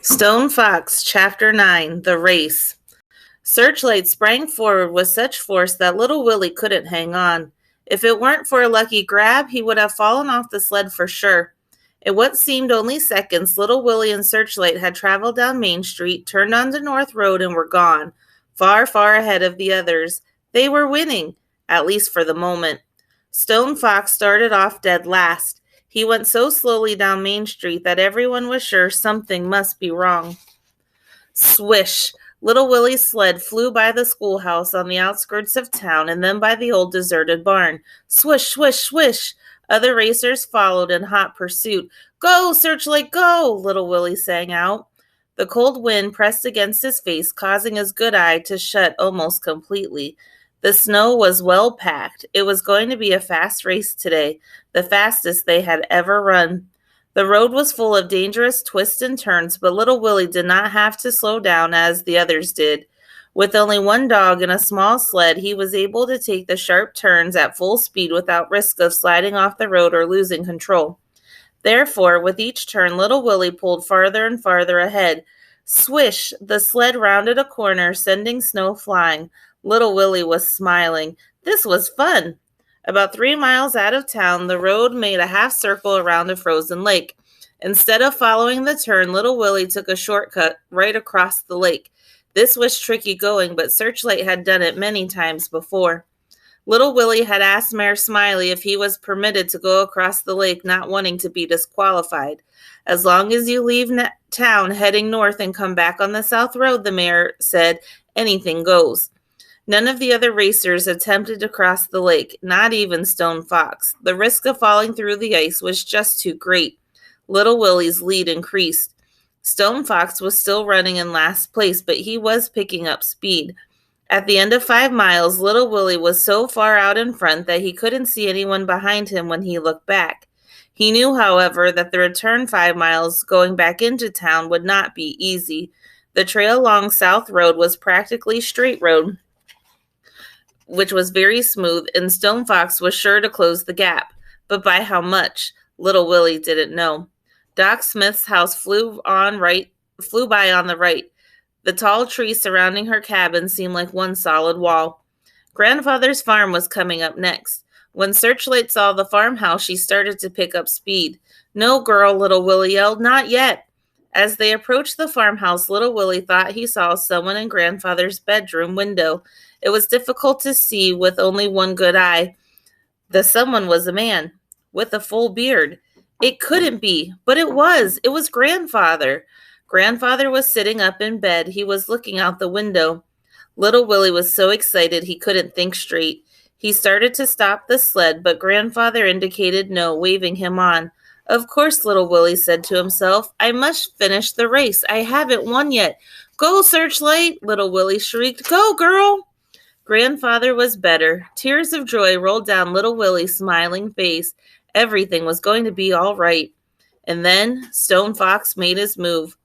Stone Fox, Chapter 9, The Race. Searchlight sprang forward with such force that little Willie couldn't hang on. If it weren't for a lucky grab, he would have fallen off the sled for sure. In what seemed only seconds, little Willie and Searchlight had traveled down Main Street, turned onto North Road, and were gone, far, far ahead of the others. They were winning, at least for the moment. Stone Fox started off dead last. He went so slowly down Main Street that everyone was sure something must be wrong. Swish! Little Willie's sled flew by the schoolhouse on the outskirts of town and then by the old deserted barn. Swish, swish, swish! Other racers followed in hot pursuit. Go, Searchlight, go! Little Willie sang out. The cold wind pressed against his face, causing his good eye to shut almost completely. The snow was well packed. It was going to be a fast race today, the fastest they had ever run. The road was full of dangerous twists and turns, but little Willie did not have to slow down as the others did. With only one dog and a small sled, he was able to take the sharp turns at full speed without risk of sliding off the road or losing control. Therefore, with each turn, little Willie pulled farther and farther ahead. Swish! The sled rounded a corner, sending snow flying. Little Willie was smiling. This was fun. About 3 miles out of town, the road made a half circle around a frozen lake. Instead of following the turn, little Willie took a shortcut right across the lake. This was tricky going, but Searchlight had done it many times before. Little Willie had asked Mayor Smiley if he was permitted to go across the lake, not wanting to be disqualified. As long as you leave town heading north and come back on the south road, the mayor said, anything goes. None of the other racers attempted to cross the lake, not even Stone Fox. The risk of falling through the ice was just too great. Little Willie's lead increased. Stone Fox was still running in last place, but he was picking up speed. At the end of 5 miles, little Willie was so far out in front that he couldn't see anyone behind him when he looked back. He knew, however, that the return 5 miles going back into town would not be easy. The trail along South Road was practically straight road, which was very smooth, and Stone Fox was sure to close the gap. But by how much? Little Willie didn't know. Doc Smith's house flew by on the right. The tall trees surrounding her cabin seemed like one solid wall. Grandfather's farm was coming up next. When Searchlight saw the farmhouse, she started to pick up speed. No, girl, little Willie yelled, not yet. As they approached the farmhouse, little Willie thought he saw someone in Grandfather's bedroom window. It was difficult to see with only one good eye. The someone was a man with a full beard. It couldn't be, but it was. It was Grandfather. Grandfather was sitting up in bed. He was looking out the window. Little Willie was so excited he couldn't think straight. He started to stop the sled, but Grandfather indicated no, waving him on. Of course, little Willie said to himself, I must finish the race. I haven't won yet. Go, Searchlight, little Willie shrieked. Go, girl! Grandfather was better. Tears of joy rolled down little Willie's smiling face. Everything was going to be all right. And then Stone Fox made his move.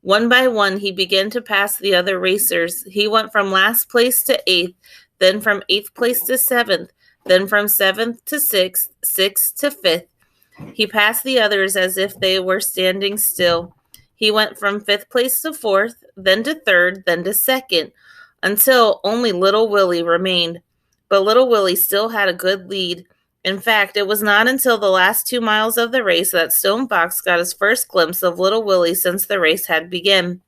One by one, he began to pass the other racers. He went from last place to 8th, then from 8th place to 7th, then from 7th to 6th, 6th to 5th. He passed the others as if they were standing still. He went from 5th place to 4th, then to 3rd, then to 2nd, until only little Willie remained. But little Willie still had a good lead. In fact, it was not until the last 2 miles of the race that Stone Fox got his first glimpse of little Willie since the race had begun.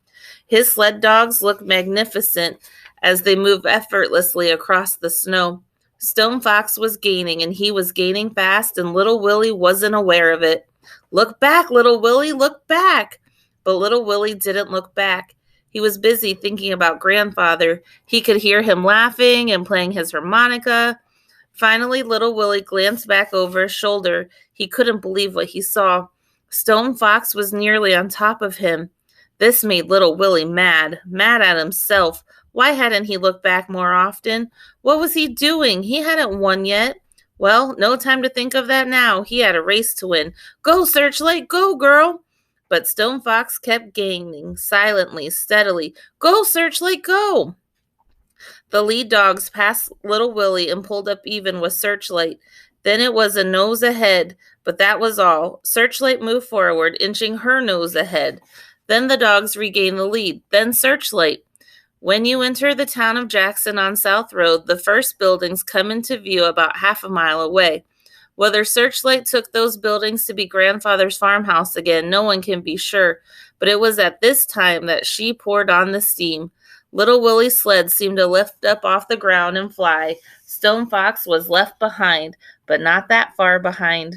His sled dogs looked magnificent as they moved effortlessly across the snow. Stone Fox was gaining, and he was gaining fast, and little Willie wasn't aware of it. Look back, little Willie, look back! But little Willie didn't look back. He was busy thinking about Grandfather. He could hear him laughing and playing his harmonica. Finally, little Willie glanced back over his shoulder. He couldn't believe what he saw. Stone Fox was nearly on top of him. This made little Willie mad at himself. Why hadn't he looked back more often? What was he doing? He hadn't won yet. Well, no time to think of that now. He had a race to win. Go, Searchlight, go, girl! But Stone Fox kept gaining, silently, steadily. Go, Searchlight, go! The lead dogs passed little Willie and pulled up even with Searchlight. Then it was a nose ahead, but that was all. Searchlight moved forward, inching her nose ahead. Then the dogs regained the lead. Then Searchlight. When you enter the town of Jackson on South Road, the first buildings come into view about half a mile away. Whether Searchlight took those buildings to be grandfather's farmhouse again, no one can be sure, but it was at this time that she poured on the steam. Little Willie's sled seemed to lift up off the ground and fly. Stone Fox was left behind, but not that far behind.